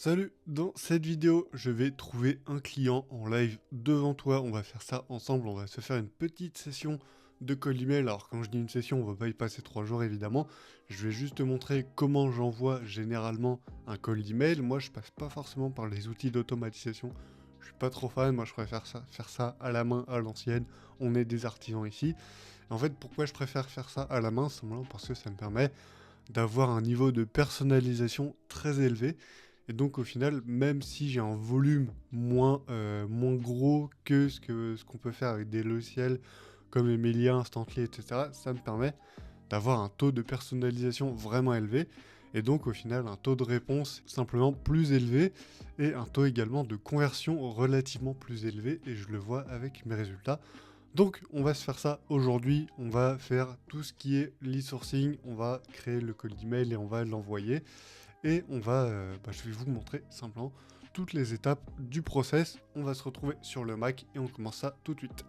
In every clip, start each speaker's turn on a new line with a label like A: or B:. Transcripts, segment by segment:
A: Salut, dans cette vidéo, je vais trouver un client en live devant toi. On va faire ça ensemble, on va se faire une petite session de cold email. Alors quand je dis une session, on va pas y passer 3 jours évidemment. Je vais juste te montrer comment j'envoie généralement un cold email. Moi, je passe pas forcément par les outils d'automatisation. Je suis pas trop fan, moi je préfère faire ça à la main, à l'ancienne. On est des artisans ici. En fait, pourquoi je préfère faire ça à la main? Simplement parce que ça me permet d'avoir un niveau de personnalisation très élevé. Et donc au final, même si j'ai un volume moins gros que ce qu'on peut faire avec des logiciels comme Emilia, Instantly, etc., ça me permet d'avoir un taux de personnalisation vraiment élevé. Et donc au final, un taux de réponse simplement plus élevé et un taux également de conversion relativement plus élevé. Et je le vois avec mes résultats. Donc on va se faire ça aujourd'hui, on va faire tout ce qui est lead sourcing, on va créer le cold email et on va l'envoyer. Et je vais vous montrer simplement toutes les étapes du process. On va se retrouver sur le Mac et on commence ça tout de suite.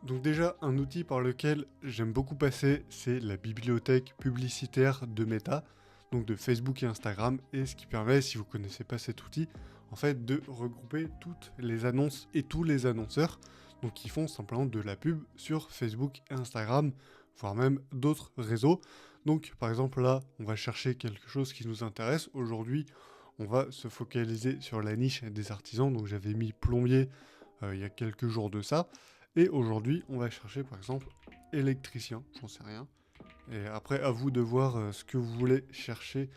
A: Donc déjà, un outil par lequel j'aime beaucoup passer, c'est la bibliothèque publicitaire de Meta, donc de Facebook et Instagram, et ce qui permet, si vous ne connaissez pas cet outil, en fait, de regrouper toutes les annonces et tous les annonceurs, donc qui font simplement de la pub sur Facebook et Instagram, voire même d'autres réseaux. Donc par exemple là, on va chercher quelque chose qui nous intéresse. Aujourd'hui, on va se focaliser sur la niche des artisans, donc j'avais mis plombier il y a quelques jours de ça. Et aujourd'hui, on va chercher par exemple électricien, j'en sais rien. Et après, à vous de voir ce que vous voulez chercher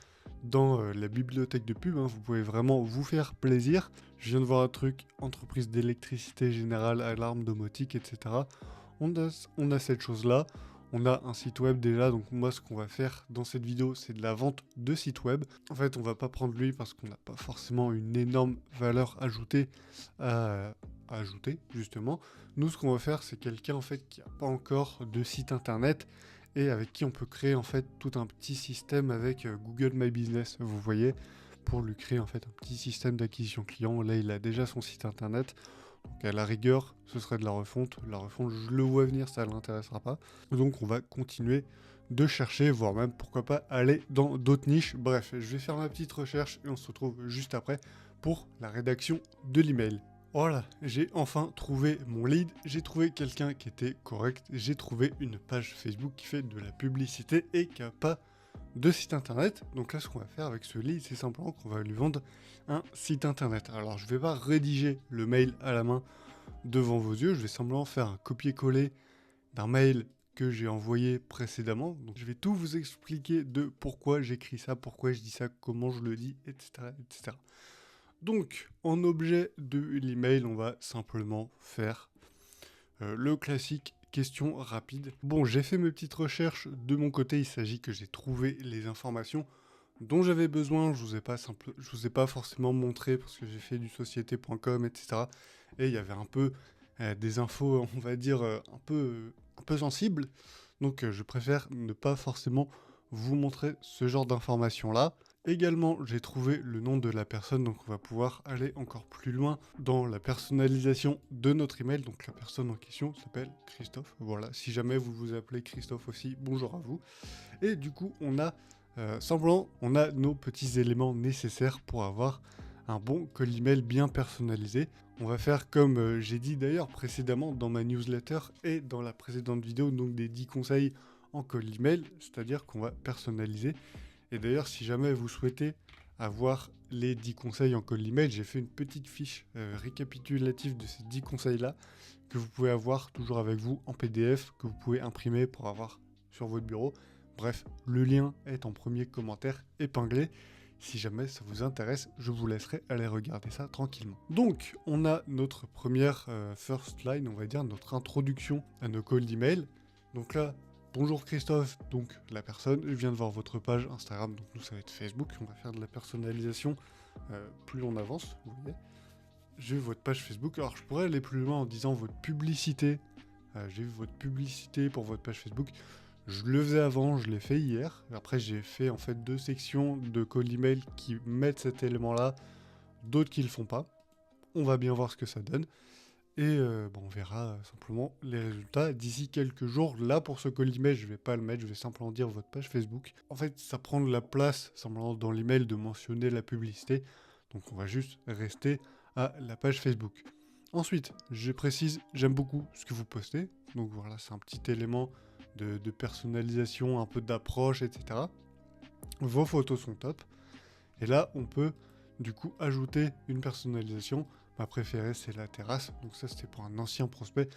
A: dans la bibliothèque de pub. Hein. Vous pouvez vraiment vous faire plaisir. Je viens de voir un truc, entreprise d'électricité générale, alarme domotique, etc. On a cette chose-là. On a un site web déjà, donc moi ce qu'on va faire dans cette vidéo, c'est de la vente de site web. En fait, on va pas prendre lui parce qu'on n'a pas forcément une énorme valeur ajoutée à ajouter, justement. Nous, ce qu'on va faire, c'est quelqu'un en fait qui n'a pas encore de site internet et avec qui on peut créer en fait tout un petit système avec Google My Business, vous voyez, pour lui créer en fait un petit système d'acquisition client. Là, il a déjà son site internet. Donc à la rigueur, ce serait de la refonte. La refonte, je le vois venir, ça ne l'intéressera pas. Donc on va continuer de chercher, voire même pourquoi pas aller dans d'autres niches. Bref, je vais faire ma petite recherche et on se retrouve juste après pour la rédaction de l'email. Voilà, j'ai enfin trouvé mon lead, j'ai trouvé quelqu'un qui était correct, j'ai trouvé une page Facebook qui fait de la publicité et qui n'a pas de site internet. Donc là, ce qu'on va faire avec ce lead, c'est simplement qu'on va lui vendre un site internet. Alors, je ne vais pas rédiger le mail à la main devant vos yeux, je vais simplement faire un copier-coller d'un mail que j'ai envoyé précédemment. Donc, je vais tout vous expliquer de pourquoi j'écris ça, pourquoi je dis ça, comment je le dis, etc., etc. Donc, en objet de l'email, on va simplement faire le classique question rapide. Bon, j'ai fait mes petites recherches de mon côté, il s'agit que j'ai trouvé les informations dont j'avais besoin. Je vous ai pas forcément montré parce que j'ai fait du société.com, etc. Et il y avait un peu des infos, on va dire, un peu sensibles. Donc, je préfère ne pas forcément vous montrer ce genre d'informations-là. Également, j'ai trouvé le nom de la personne, donc on va pouvoir aller encore plus loin dans la personnalisation de notre email. Donc la personne en question s'appelle Christophe. Voilà, si jamais vous vous appelez Christophe aussi, bonjour à vous. Et du coup, on a nos petits éléments nécessaires pour avoir un bon cold email bien personnalisé. On va faire comme j'ai dit d'ailleurs précédemment dans ma newsletter et dans la précédente vidéo, donc des 10 conseils en cold email, c'est-à-dire qu'on va personnaliser. Et d'ailleurs, si jamais vous souhaitez avoir les 10 conseils en cold email, j'ai fait une petite fiche récapitulative de ces 10 conseils-là que vous pouvez avoir toujours avec vous en PDF, que vous pouvez imprimer pour avoir sur votre bureau. Bref, le lien est en premier commentaire épinglé. Si jamais ça vous intéresse, je vous laisserai aller regarder ça tranquillement. Donc, on a notre première first line, on va dire, notre introduction à nos cold email. Donc là, bonjour Christophe, donc la personne, je viens de voir votre page Instagram, donc nous ça va être Facebook, on va faire de la personnalisation plus on avance, vous voyez. J'ai vu votre page Facebook, alors je pourrais aller plus loin en disant votre publicité, j'ai vu votre publicité pour votre page Facebook, je le faisais avant, je l'ai fait hier, après j'ai fait en fait 2 sections de cold email qui mettent cet élément là, d'autres qui le font pas, on va bien voir ce que ça donne. Et on verra simplement les résultats d'ici quelques jours. Là, pour ce cold email, je ne vais pas le mettre, je vais simplement dire votre page Facebook. En fait, ça prend de la place, simplement dans l'email, de mentionner la publicité. Donc on va juste rester à la page Facebook. Ensuite, je précise, j'aime beaucoup ce que vous postez. Donc voilà, c'est un petit élément de personnalisation, un peu d'approche, etc. Vos photos sont top. Et là, on peut du coup ajouter une personnalisation. Ma préférée, c'est la terrasse. Donc ça, c'était pour un ancien prospect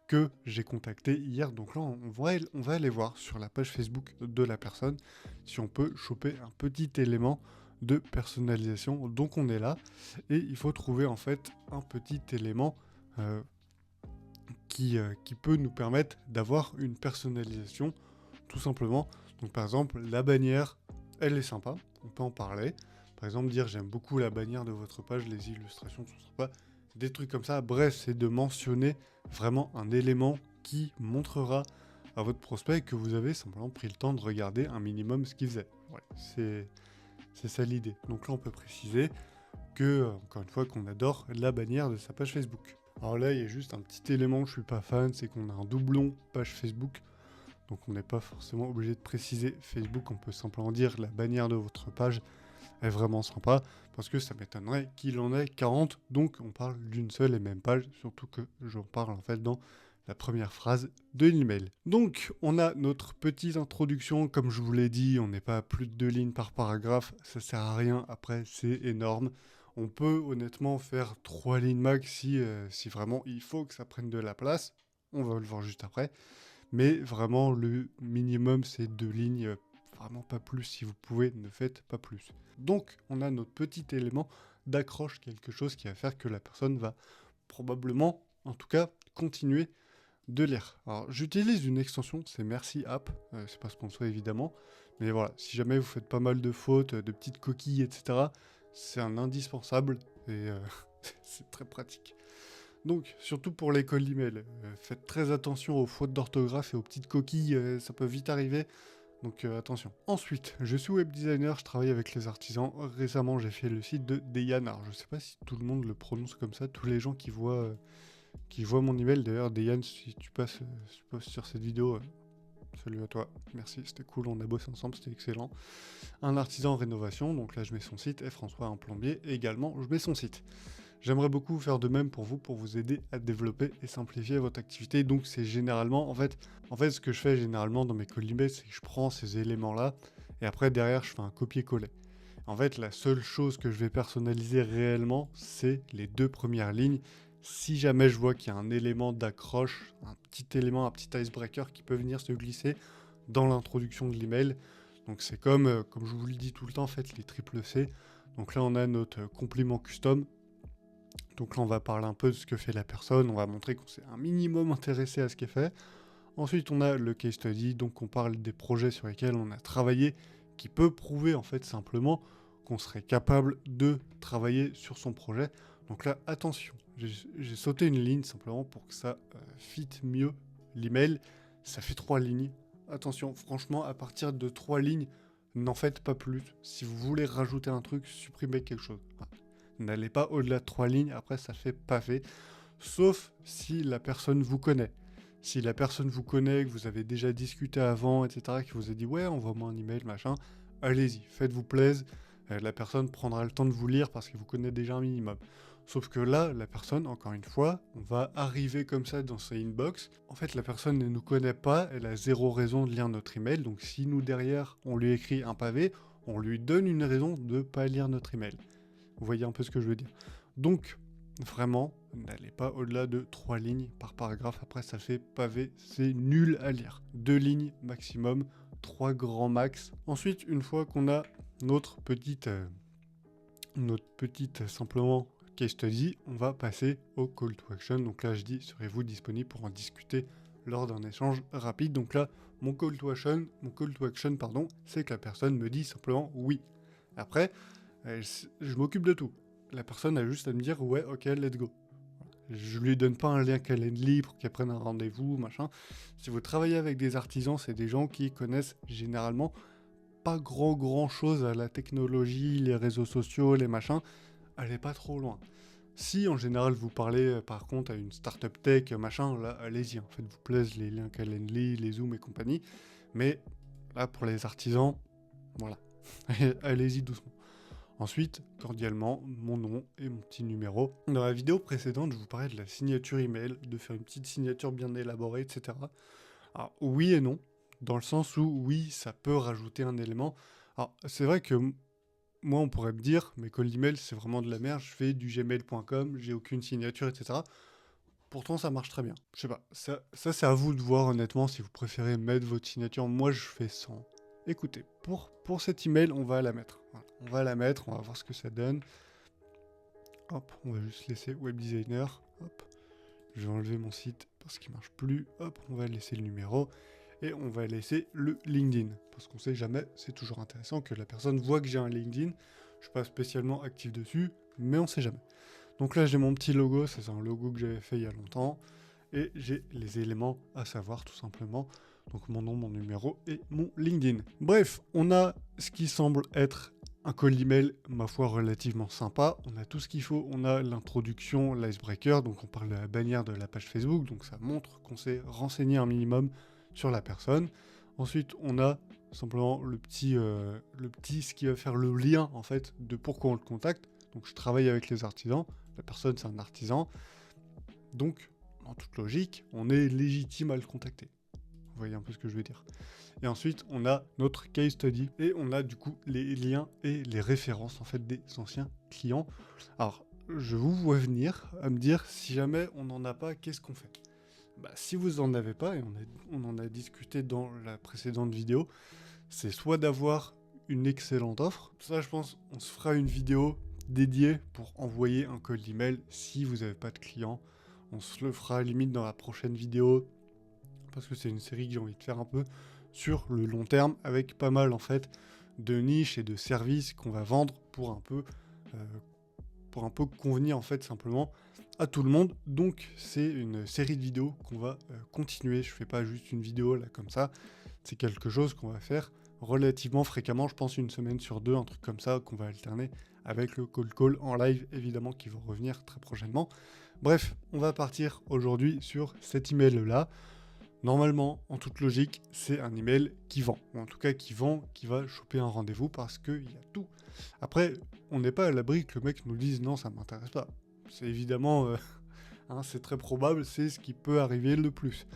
A: que j'ai contacté hier. Donc là, on va aller voir sur la page Facebook de la personne si on peut choper un petit élément de personnalisation. Donc on est là et il faut trouver en fait un petit élément qui peut nous permettre d'avoir une personnalisation tout simplement. Donc par exemple, la bannière, elle est sympa, on peut en parler. Par exemple, dire j'aime beaucoup la bannière de votre page, les illustrations sont sympas, des trucs comme ça. Bref, c'est de mentionner vraiment un élément qui montrera à votre prospect que vous avez simplement pris le temps de regarder un minimum ce qu'il faisait. Ouais, c'est ça l'idée. Donc là, on peut préciser que, encore une fois, qu'on adore la bannière de sa page Facebook. Alors là, il y a juste un petit élément que je suis pas fan, c'est qu'on a un doublon page Facebook. Donc on n'est pas forcément obligé de préciser Facebook, on peut simplement dire la bannière de votre page est vraiment sympa, parce que ça m'étonnerait qu'il en ait 40, donc on parle d'une seule et même page, surtout que j'en parle en fait dans la première phrase de l'email. Donc on a notre petite introduction, comme je vous l'ai dit, on n'est pas à plus de 2 lignes par paragraphe, ça sert à rien, après c'est énorme. On peut honnêtement faire 3 lignes max si vraiment il faut que ça prenne de la place, on va le voir juste après. Mais vraiment, le minimum, c'est 2 lignes, vraiment pas plus. Si vous pouvez, ne faites pas plus. Donc, on a notre petit élément d'accroche, quelque chose qui va faire que la personne va probablement, en tout cas, continuer de lire. Alors, j'utilise une extension, c'est Merci App, c'est pas sponsor évidemment, mais voilà, si jamais vous faites pas mal de fautes, de petites coquilles, etc., c'est un indispensable et c'est très pratique. Donc, surtout pour l'école d'email, faites très attention aux fautes d'orthographe et aux petites coquilles, ça peut vite arriver, donc attention. Ensuite, je suis web designer, je travaille avec les artisans. Récemment, j'ai fait le site de Deyan. Alors, je sais pas si tout le monde le prononce comme ça, tous les gens qui voient mon email. D'ailleurs, Deyan, si tu passes sur cette vidéo, salut à toi, merci, c'était cool, on a bossé ensemble, c'était excellent. Un artisan en rénovation, donc là je mets son site, et François, un plombier, également, je mets son site. J'aimerais beaucoup faire de même pour vous aider à développer et simplifier votre activité. Donc c'est généralement, en fait, ce que je fais généralement dans mes call emails, c'est que je prends ces éléments-là et après derrière je fais un copier-coller. En fait, la seule chose que je vais personnaliser réellement, c'est les 2 premières lignes. Si jamais je vois qu'il y a un élément d'accroche, un petit élément, un petit icebreaker qui peut venir se glisser dans l'introduction de l'email. Donc c'est comme je vous le dis tout le temps, en fait, les triple C. Donc là, on a notre compliment custom. Donc là, on va parler un peu de ce que fait la personne, on va montrer qu'on s'est un minimum intéressé à ce qui est fait. Ensuite, on a le case study, donc on parle des projets sur lesquels on a travaillé, qui peut prouver en fait simplement qu'on serait capable de travailler sur son projet. Donc là, attention, j'ai sauté une ligne simplement pour que ça fit mieux l'email. Ça fait 3 lignes. Attention, franchement, à partir de 3 lignes, n'en faites pas plus. Si vous voulez rajouter un truc, supprimez quelque chose. N'allez pas au-delà de 3 lignes, après ça fait pas fait. Sauf si la personne vous connaît. Si la personne vous connaît, que vous avez déjà discuté avant, etc., qui vous a dit ouais, envoie-moi un email, machin, allez-y, faites-vous plaisir. La personne prendra le temps de vous lire parce qu'elle vous connaît déjà un minimum. Sauf que là, la personne, encore une fois, on va arriver comme ça dans sa inbox. En fait, la personne ne nous connaît pas, elle a zéro raison de lire notre email. Donc si nous, derrière, on lui écrit un pavé, on lui donne une raison de ne pas lire notre email. Vous voyez un peu ce que je veux dire. Donc, vraiment, n'allez pas au-delà de 3 lignes par paragraphe. Après, ça fait pavé, c'est nul à lire. 2 lignes maximum, 3 grands max. Ensuite, une fois qu'on a notre petite simplement case study, on va passer au call to action. Donc là, je dis, serez-vous disponible pour en discuter lors d'un échange rapide. Donc là, mon call to action, c'est que la personne me dit simplement oui. Après, je m'occupe de tout. La personne a juste à me dire ouais, ok, let's go. Je lui donne pas un lien Calendly pour qu'elle prenne un rendez-vous, machin. Si vous travaillez avec des artisans, c'est des gens qui connaissent généralement pas grand chose à la technologie, les réseaux sociaux, les machins. Allez pas trop loin. Si en général vous parlez par contre à une startup tech, machin, là allez-y, en fait vous plaisent les liens Calendly, les Zoom et compagnie. Mais là pour les artisans, voilà, allez-y doucement. Ensuite, cordialement, mon nom et mon petit numéro. Dans la vidéo précédente, je vous parlais de la signature email, de faire une petite signature bien élaborée, etc. Alors, oui et non, dans le sens où, oui, ça peut rajouter un élément. Alors, c'est vrai que moi, on pourrait me dire, mes cold email, c'est vraiment de la merde, je fais du gmail.com, j'ai aucune signature, etc. Pourtant, ça marche très bien. Je sais pas, ça c'est à vous de voir honnêtement si vous préférez mettre votre signature. Moi, je fais sans. Écoutez, pour cet email, on va la mettre. Voilà. On va la mettre, on va voir ce que ça donne. Hop, on va juste laisser web designer. Hop, je vais enlever mon site parce qu'il marche plus. Hop, on va laisser le numéro et on va laisser le LinkedIn parce qu'on sait jamais. C'est toujours intéressant que la personne voit que j'ai un LinkedIn. Je suis pas spécialement actif dessus, mais on sait jamais. Donc là, j'ai mon petit logo, ça c'est un logo que j'avais fait il y a longtemps, et j'ai les éléments à savoir tout simplement, donc mon nom, mon numéro et mon LinkedIn. Bref, on a ce qui semble être un cold email, ma foi, relativement sympa. On a tout ce qu'il faut, on a l'introduction, l'icebreaker, donc on parle de la bannière de la page Facebook, donc ça montre qu'on s'est renseigné un minimum sur la personne. Ensuite, on a simplement le petit, ce qui va faire le lien en fait de pourquoi on le contacte. Donc je travaille avec les artisans, la personne c'est un artisan, donc en toute logique, on est légitime à le contacter. Vous voyez un peu ce que je veux dire. Et ensuite, on a notre case study et on a du coup les liens et les références en fait des anciens clients. Alors, je vous vois venir à me dire si jamais on n'en a pas, qu'est-ce qu'on fait? Bah, si vous en avez pas, et on en a discuté dans la précédente vidéo, c'est soit d'avoir une excellente offre. Ça, je pense, on se fera une vidéo dédiée pour envoyer un cold email si vous n'avez pas de clients. On se le fera limite dans la prochaine vidéo parce que c'est une série que j'ai envie de faire un peu sur le long terme avec pas mal en fait de niches et de services qu'on va vendre pour un peu convenir en fait simplement à tout le monde. Donc c'est une série de vidéos qu'on va continuer. Je fais pas juste une vidéo là comme ça. C'est quelque chose qu'on va faire relativement fréquemment, je pense une semaine sur deux, un truc comme ça, qu'on va alterner avec le cold call en live, évidemment, qui va revenir très prochainement. Bref, on va partir aujourd'hui sur cet email-là. Normalement, en toute logique, c'est un email qui vend, ou en tout cas qui vend, qui va choper un rendez-vous parce qu'il y a tout. Après, on n'est pas à l'abri que le mec nous dise non, ça ne m'intéresse pas. C'est évidemment, c'est très probable, c'est ce qui peut arriver le plus.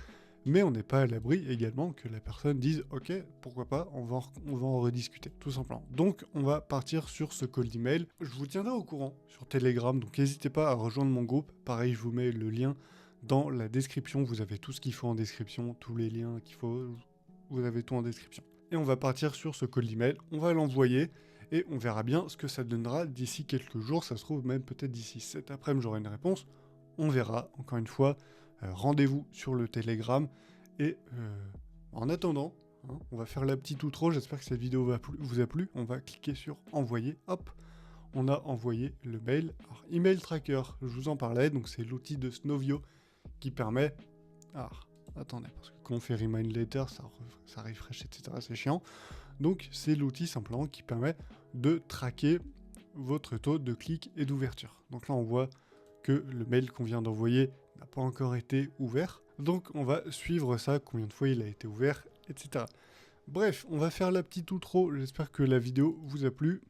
A: Mais on n'est pas à l'abri également que la personne dise « Ok, pourquoi pas, on va en rediscuter », tout simplement. Donc, on va partir sur ce cold email. Je vous tiendrai au courant sur Telegram, donc n'hésitez pas à rejoindre mon groupe. Pareil, je vous mets le lien dans la description. Vous avez tout ce qu'il faut en description, tous les liens qu'il faut, vous avez tout en description. Et on va partir sur ce cold email, on va l'envoyer et on verra bien ce que ça donnera d'ici quelques jours. Ça se trouve même peut-être d'ici cet après-midi, j'aurai une réponse. On verra, encore une fois. Rendez-vous sur le Telegram et en attendant, on va faire la petite outro, j'espère que cette vidéo vous a plu, on va cliquer sur envoyer, hop, on a envoyé le mail. Alors, email tracker, je vous en parlais, donc c'est l'outil de Snovio qui permet, attendez, parce que quand on fait remind later, ça refresh, etc., c'est chiant, donc c'est l'outil simplement qui permet de traquer votre taux de clic et d'ouverture. Donc là on voit que le mail qu'on vient d'envoyer n'a pas encore été ouvert. Donc on va suivre ça, combien de fois il a été ouvert, etc. Bref, on va faire la petite outro. J'espère que la vidéo vous a plu.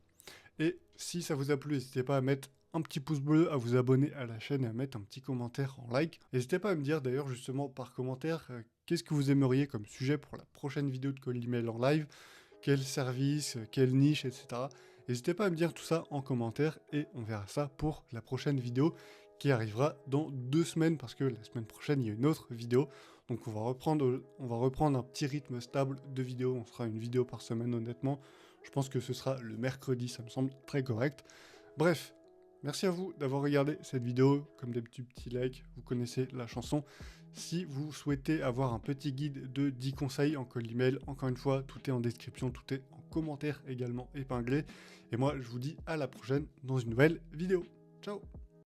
A: Et si ça vous a plu, n'hésitez pas à mettre un petit pouce bleu, à vous abonner à la chaîne et à mettre un petit commentaire en like. N'hésitez pas à me dire d'ailleurs justement par commentaire qu'est-ce que vous aimeriez comme sujet pour la prochaine vidéo de Cold Email en live, quel service, quelle niche, etc. N'hésitez pas à me dire tout ça en commentaire et on verra ça pour la prochaine vidéo qui arrivera dans 2 semaines parce que la semaine prochaine il y a une autre vidéo. Donc on va reprendre un petit rythme stable de vidéos. On fera une vidéo par semaine honnêtement. Je pense que ce sera le mercredi, ça me semble très correct. Bref, merci à vous d'avoir regardé cette vidéo. Comme d'habitude, petit like, vous connaissez la chanson. Si vous souhaitez avoir un petit guide de 10 conseils en cold email, encore une fois, tout est en description, tout est en commentaire également épinglé. Et moi, je vous dis à la prochaine dans une nouvelle vidéo. Ciao!